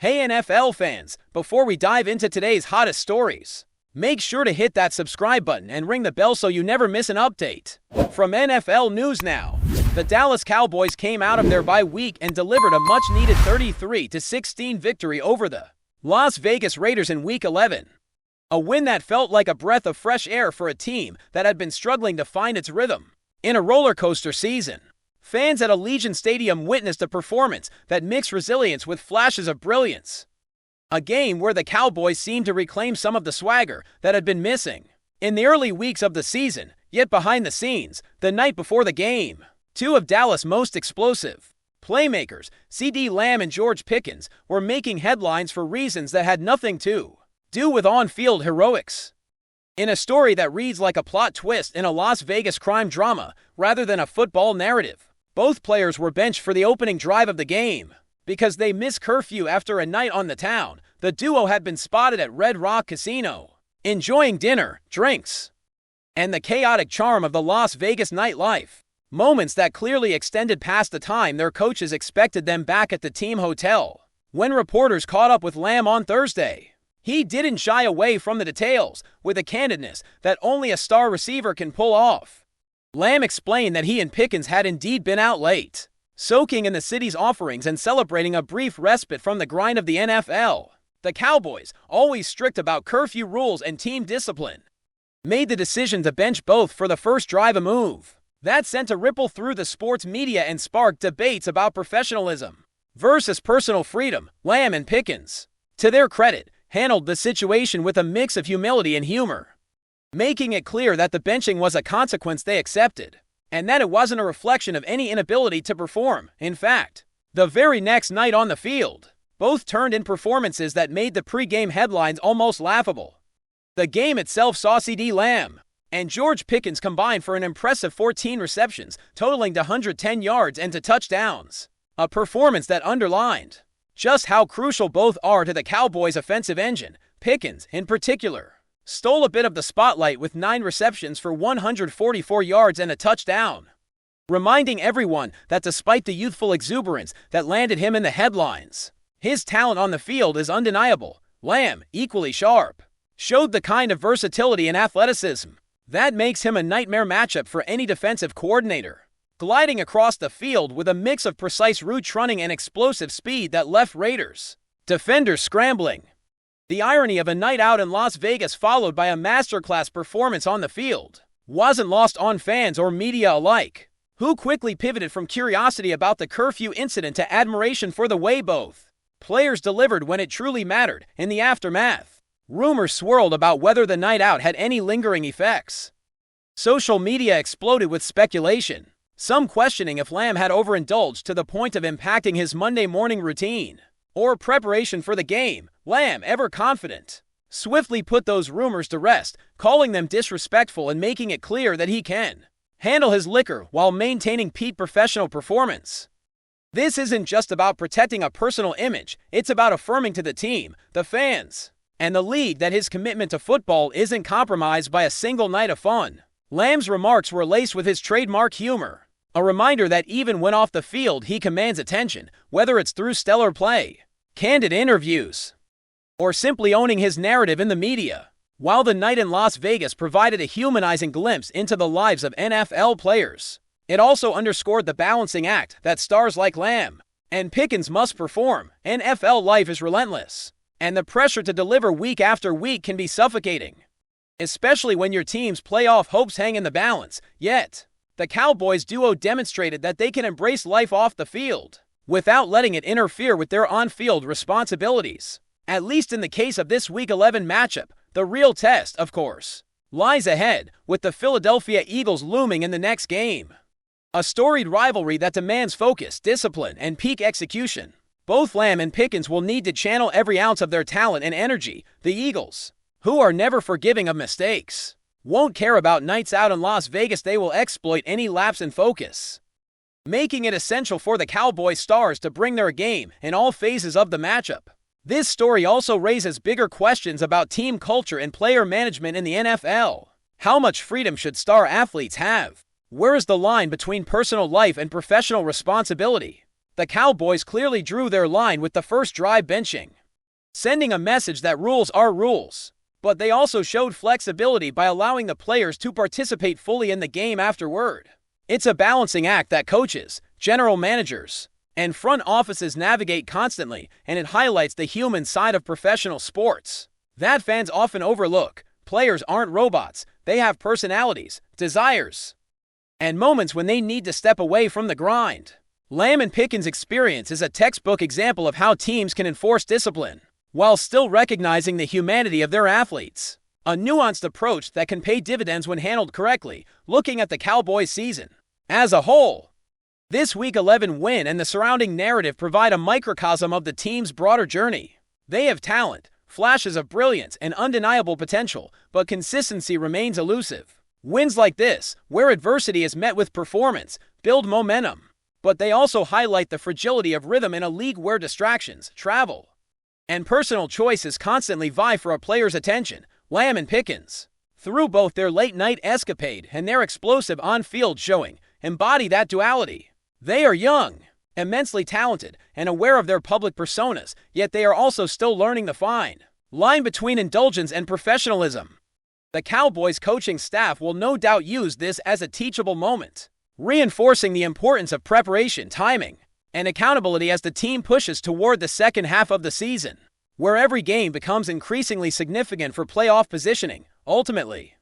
Hey NFL fans, before we dive into today's hottest stories, make sure to hit that subscribe button and ring the bell so you never miss an update. From NFL News Now, the Dallas Cowboys came out of their bye week and delivered a much-needed 33-16 victory over the Las Vegas Raiders in Week 11. A win that felt like a breath of fresh air for a team that had been struggling to find its rhythm in a roller coaster season. Fans at Allegiant Stadium witnessed a performance that mixed resilience with flashes of brilliance. A game where the Cowboys seemed to reclaim some of the swagger that had been missing in the early weeks of the season, yet behind the scenes, the night before the game, two of Dallas' most explosive playmakers, CeeDee Lamb and George Pickens, were making headlines for reasons that had nothing to do with on-field heroics. In a story that reads like a plot twist in a Las Vegas crime drama rather than a football narrative, both players were benched for the opening drive of the game because they missed curfew after a night on the town. The duo had been spotted at Red Rock Casino, enjoying dinner, drinks, and the chaotic charm of the Las Vegas nightlife. Moments that clearly extended past the time their coaches expected them back at the team hotel. When reporters caught up with Lamb on Thursday, he didn't shy away from the details with a candidness that only a star receiver can pull off. Lamb explained that he and Pickens had indeed been out late, soaking in the city's offerings and celebrating a brief respite from the grind of the NFL. The Cowboys, always strict about curfew rules and team discipline, made the decision to bench both for the first drive, a move that sent a ripple through the sports media and sparked debates about professionalism versus personal freedom. Lamb and Pickens, to their credit, handled the situation with a mix of humility and humor, making it clear that the benching was a consequence they accepted, and that it wasn't a reflection of any inability to perform. In fact, the very next night on the field, both turned in performances that made the pregame headlines almost laughable. The game itself saw CeeDee Lamb and George Pickens combine for an impressive 14 receptions, totaling to 110 yards and 2 touchdowns, a performance that underlined just how crucial both are to the Cowboys' offensive engine. Pickens, in particular, stole a bit of the spotlight with 9 receptions for 144 yards and a touchdown, reminding everyone that despite the youthful exuberance that landed him in the headlines, his talent on the field is undeniable. Lamb, equally sharp, showed the kind of versatility and athleticism that makes him a nightmare matchup for any defensive coordinator, gliding across the field with a mix of precise route running and explosive speed that left Raiders defenders scrambling. The irony of a night out in Las Vegas followed by a masterclass performance on the field wasn't lost on fans or media alike, who quickly pivoted from curiosity about the curfew incident to admiration for the way both players delivered when it truly mattered. In the aftermath, rumors swirled about whether the night out had any lingering effects. Social media exploded with speculation, some questioning if Lamb had overindulged to the point of impacting his Monday morning routine or preparation for the game. Lamb, ever confident, swiftly put those rumors to rest, calling them disrespectful and making it clear that he can handle his liquor while maintaining peak professional performance. This isn't just about protecting a personal image, it's about affirming to the team, the fans, and the league that his commitment to football isn't compromised by a single night of fun. Lamb's remarks were laced with his trademark humor, a reminder that even when off the field he commands attention, whether it's through stellar play, candid interviews, or simply owning his narrative in the media. While the night in Las Vegas provided a humanizing glimpse into the lives of NFL players, it also underscored the balancing act that stars like Lamb and Pickens must perform. NFL life is relentless, and the pressure to deliver week after week can be suffocating, especially when your team's playoff hopes hang in the balance. Yet, the Cowboys duo demonstrated that they can embrace life off the field without letting it interfere with their on-field responsibilities. At least in the case of this Week 11 matchup, the real test, of course, lies ahead, with the Philadelphia Eagles looming in the next game. A storied rivalry that demands focus, discipline, and peak execution. Both Lamb and Pickens will need to channel every ounce of their talent and energy. The Eagles, who are never forgiving of mistakes, won't care about nights out in Las Vegas. They will exploit any lapse in focus, making it essential for the Cowboys stars to bring their game in all phases of the matchup. This story also raises bigger questions about team culture and player management in the NFL. How much freedom should star athletes have? Where is the line between personal life and professional responsibility? The Cowboys clearly drew their line with the first drive benching, sending a message that rules are rules. But they also showed flexibility by allowing the players to participate fully in the game afterward. It's a balancing act that coaches, general managers, and front offices navigate constantly, and it highlights the human side of professional sports that fans often overlook. Players aren't robots. They have personalities, desires, and moments when they need to step away from the grind. Lamb and Pickens' experience is a textbook example of how teams can enforce discipline while still recognizing the humanity of their athletes. A nuanced approach that can pay dividends when handled correctly. Looking at the Cowboys season as a whole, this Week 11 win and the surrounding narrative provide a microcosm of the team's broader journey. They have talent, flashes of brilliance, and undeniable potential, but consistency remains elusive. Wins like this, where adversity is met with performance, build momentum, but they also highlight the fragility of rhythm in a league where distractions, travel, and personal choices constantly vie for a player's attention. Lamb and Pickens, through both their late-night escapade and their explosive on-field showing, embody that duality. They are young, immensely talented, and aware of their public personas, yet they are also still learning the fine line between indulgence and professionalism. The Cowboys coaching staff will no doubt use this as a teachable moment, reinforcing the importance of preparation, timing, and accountability as the team pushes toward the second half of the season, where every game becomes increasingly significant for playoff positioning. Ultimately,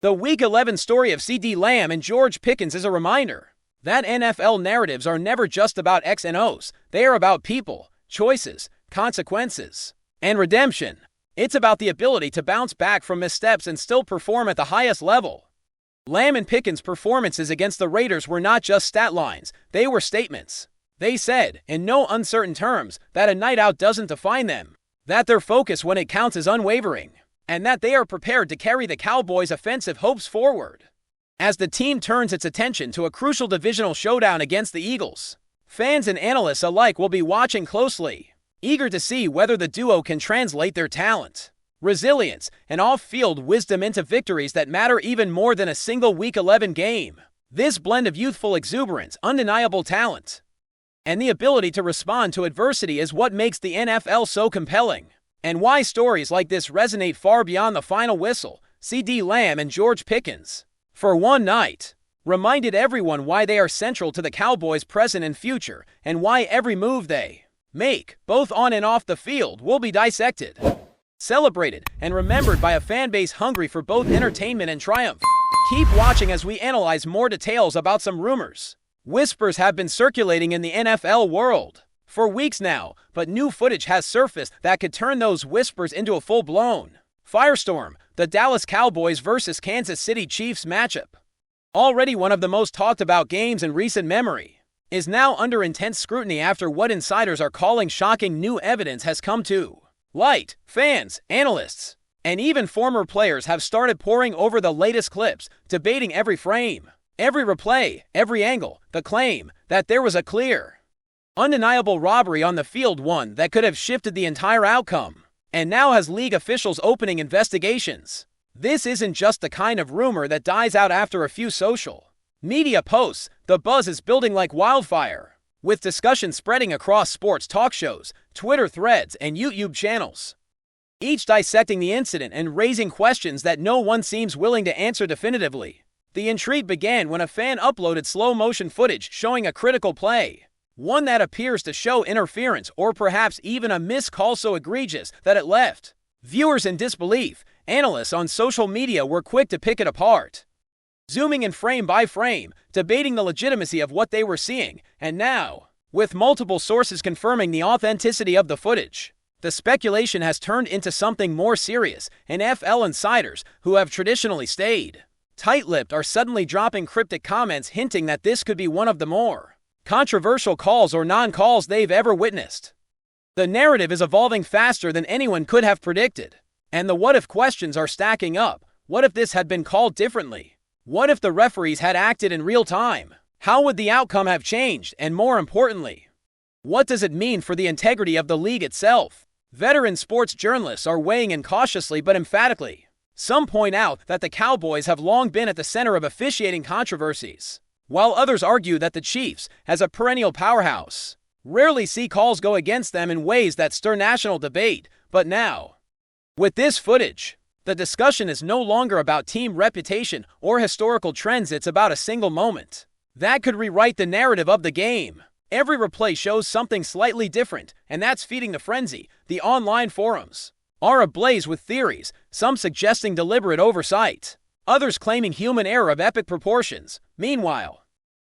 the Week 11 story of CeeDee Lamb and George Pickens is a reminder that NFL narratives are never just about X and O's. They are about people, choices, consequences, and redemption. It's about the ability to bounce back from missteps and still perform at the highest level. Lamb and Pickens' performances against the Raiders were not just stat lines, they were statements. They said, in no uncertain terms, that a night out doesn't define them, that their focus when it counts is unwavering, and that they are prepared to carry the Cowboys' offensive hopes forward. As the team turns its attention to a crucial divisional showdown against the Eagles, fans and analysts alike will be watching closely, eager to see whether the duo can translate their talent, resilience, and off-field wisdom into victories that matter even more than a single Week 11 game. This blend of youthful exuberance, undeniable talent, and the ability to respond to adversity is what makes the NFL so compelling, and why stories like this resonate far beyond the final whistle. CeeDee Lamb and George Pickens, for one night, reminded everyone why they are central to the Cowboys' present and future, and why every move they make, both on and off the field, will be dissected, celebrated, and remembered by a fan base hungry for both entertainment and triumph. Keep watching as we analyze more details about some rumors. Whispers have been circulating in the NFL world for weeks now, but new footage has surfaced that could turn those whispers into a full-blown firestorm. The Dallas Cowboys versus Kansas City Chiefs matchup, already one of the most talked about games in recent memory, is now under intense scrutiny after what insiders are calling shocking new evidence has come to light. Fans, analysts, and even former players have started poring over the latest clips, debating every frame, every replay, every angle. The claim that there was a clear, undeniable robbery on the field, one that could have shifted the entire outcome, and now has league officials opening investigations. This isn't just the kind of rumor that dies out after a few social media posts. The buzz is building like wildfire, with discussion spreading across sports talk shows, Twitter threads, and YouTube channels, each dissecting the incident and raising questions that no one seems willing to answer definitively. The intrigue began when a fan uploaded slow-motion footage showing a critical play, one that appears to show interference or perhaps even a missed call so egregious that it left viewers in disbelief. Analysts on social media were quick to pick it apart, zooming in frame by frame, debating the legitimacy of what they were seeing, and now, with multiple sources confirming the authenticity of the footage, the speculation has turned into something more serious. NFL insiders, who have traditionally stayed tight-lipped, are suddenly dropping cryptic comments hinting that this could be one of the more controversial calls or non-calls they've ever witnessed. The narrative is evolving faster than anyone could have predicted, and the what-if questions are stacking up. What if this had been called differently? What if the referees had acted in real time? How would the outcome have changed? And more importantly, what does it mean for the integrity of the league itself? Veteran sports journalists are weighing in cautiously but emphatically. Some point out that the Cowboys have long been at the center of officiating controversies, while others argue that the Chiefs, as a perennial powerhouse, rarely see calls go against them in ways that stir national debate, but now, with this footage, the discussion is no longer about team reputation or historical trends, it's about a single moment that could rewrite the narrative of the game. Every replay shows something slightly different, and that's feeding the frenzy. The online forums are ablaze with theories, some suggesting deliberate oversight, others claiming human error of epic proportions. Meanwhile,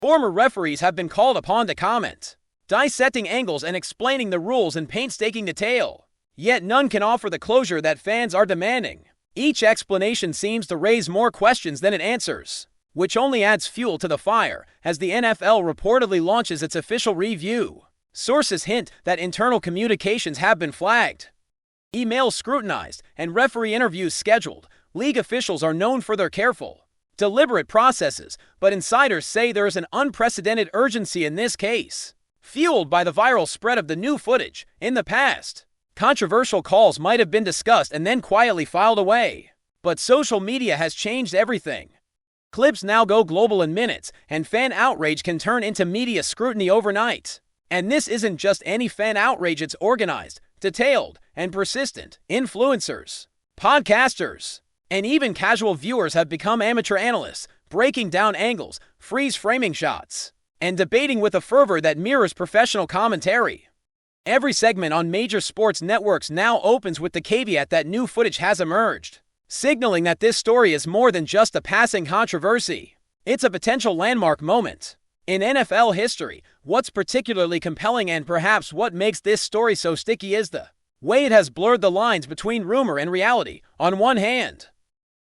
former referees have been called upon to comment, dissecting angles and explaining the rules in painstaking detail. Yet none can offer the closure that fans are demanding. Each explanation seems to raise more questions than it answers, which only adds fuel to the fire as the NFL reportedly launches its official review. Sources hint that internal communications have been flagged, emails scrutinized, and referee interviews scheduled. League officials are known for their careful, deliberate processes, but insiders say there is an unprecedented urgency in this case, fueled by the viral spread of the new footage. In the past, controversial calls might have been discussed and then quietly filed away, but social media has changed everything. Clips now go global in minutes, and fan outrage can turn into media scrutiny overnight. And this isn't just any fan outrage, it's organized, detailed, and persistent. Influencers, podcasters, and even casual viewers have become amateur analysts, breaking down angles, freeze-framing shots, and debating with a fervor that mirrors professional commentary. Every segment on major sports networks now opens with the caveat that new footage has emerged, signaling that this story is more than just a passing controversy. It's a potential landmark moment in NFL history. What's particularly compelling and perhaps what makes this story so sticky is the way it has blurred the lines between rumor and reality. On one hand,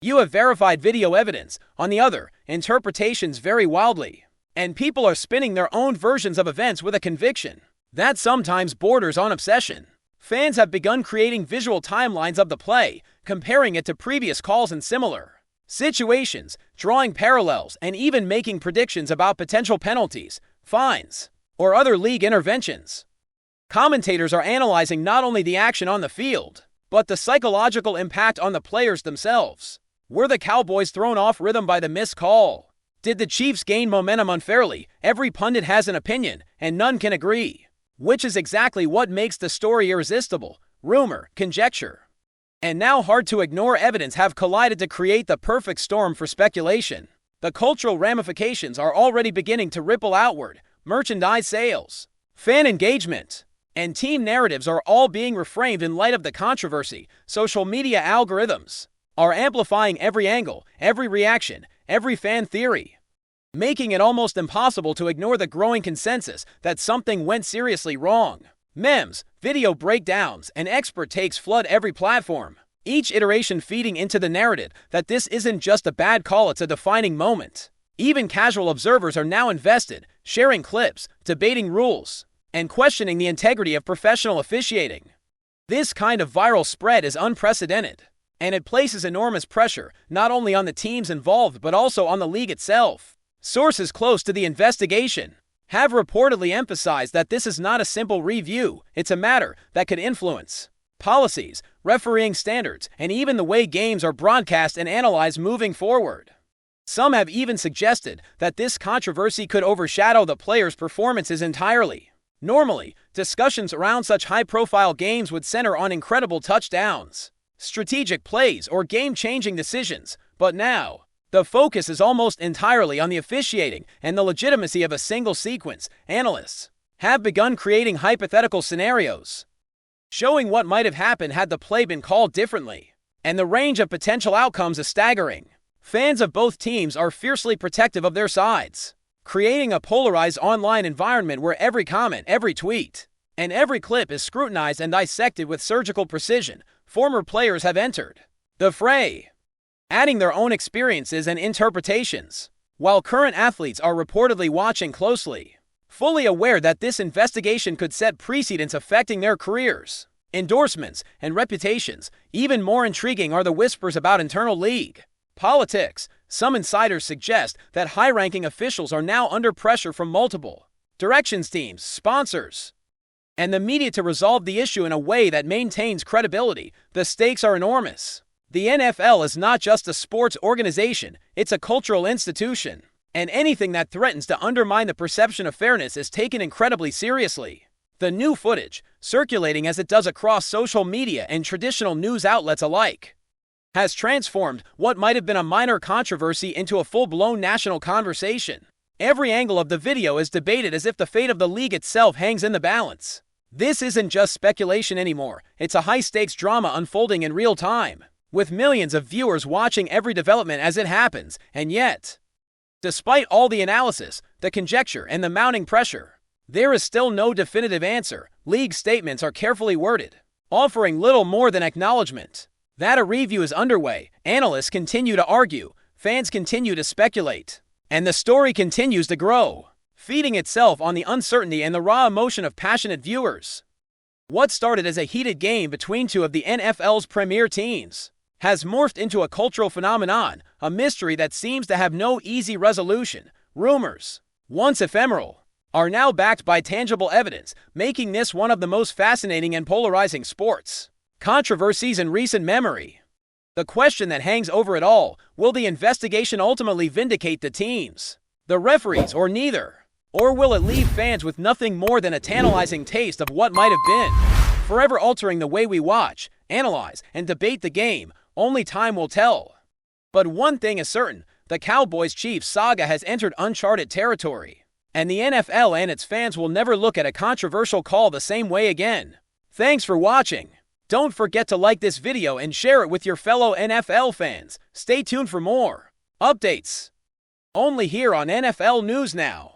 you have verified video evidence. On the other, interpretations vary wildly, and people are spinning their own versions of events with a conviction that sometimes borders on obsession. Fans have begun creating visual timelines of the play, comparing it to previous calls in similar situations, drawing parallels, and even making predictions about potential penalties, fines, or other league interventions. Commentators are analyzing not only the action on the field, but the psychological impact on the players themselves. Were the Cowboys thrown off rhythm by the missed call? Did the Chiefs gain momentum unfairly? Every pundit has an opinion, and none can agree, which is exactly what makes the story irresistible. Rumor, conjecture, and now hard-to-ignore evidence have collided to create the perfect storm for speculation. The cultural ramifications are already beginning to ripple outward. Merchandise sales, fan engagement, and team narratives are all being reframed in light of the controversy. Social media algorithms are amplifying every angle, every reaction, every fan theory, making it almost impossible to ignore the growing consensus that something went seriously wrong. Memes, video breakdowns, and expert takes flood every platform, each iteration feeding into the narrative that this isn't just a bad call, it's a defining moment. Even casual observers are now invested, sharing clips, debating rules, and questioning the integrity of professional officiating. This kind of viral spread is unprecedented, and it places enormous pressure not only on the teams involved but also on the league itself. Sources close to the investigation have reportedly emphasized that this is not a simple review, it's a matter that could influence policies, refereeing standards, and even the way games are broadcast and analyzed moving forward. Some have even suggested that this controversy could overshadow the players' performances entirely. Normally, discussions around such high-profile games would center on incredible touchdowns, strategic plays, or game-changing decisions, but now, the focus is almost entirely on the officiating and the legitimacy of a single sequence. Analysts have begun creating hypothetical scenarios, showing what might have happened had the play been called differently, and the range of potential outcomes is staggering. Fans of both teams are fiercely protective of their sides, creating a polarized online environment where every comment, every tweet, and every clip is scrutinized and dissected with surgical precision. Former players have entered the fray, adding their own experiences and interpretations, while current athletes are reportedly watching closely, fully aware that this investigation could set precedents affecting their careers, endorsements, and reputations. Even more intriguing are the whispers about internal league politics. Some insiders suggest that high-ranking officials are now under pressure from multiple directions teams, sponsors, and the media to resolve the issue in a way that maintains credibility. The stakes are enormous. The NFL is not just a sports organization, it's a cultural institution. and anything that threatens to undermine the perception of fairness is taken incredibly seriously. The new footage, circulating as it does across social media and traditional news outlets alike, has transformed what might have been a minor controversy into a full-blown national conversation. Every angle of the video is debated as if the fate of the league itself hangs in the balance. This isn't just speculation anymore, it's a high-stakes drama unfolding in real time, with millions of viewers watching every development as it happens, and yet, despite all the analysis, the conjecture, and the mounting pressure, there is still no definitive answer. League statements are carefully worded, offering little more than acknowledgement that a review is underway. Analysts continue to argue, fans continue to speculate, and the story continues to grow, feeding itself on the uncertainty and the raw emotion of passionate viewers. What started as a heated game between two of the NFL's premier teams has morphed into a cultural phenomenon, a mystery that seems to have no easy resolution. Rumors, once ephemeral, are now backed by tangible evidence, making this one of the most fascinating and polarizing sports controversies in recent memory. The question that hangs over it all: will the investigation ultimately vindicate the teams, the referees, or neither? Or will it leave fans with nothing more than a tantalizing taste of what might have been, forever altering the way we watch, analyze, and debate the game? Only time will tell. But one thing is certain: the Cowboys-Chiefs saga has entered uncharted territory, and the NFL and its fans will never look at a controversial call the same way again. Thanks for watching. Don't forget to like this video and share it with your fellow NFL fans. Stay tuned for more updates, only here on NFL News Now.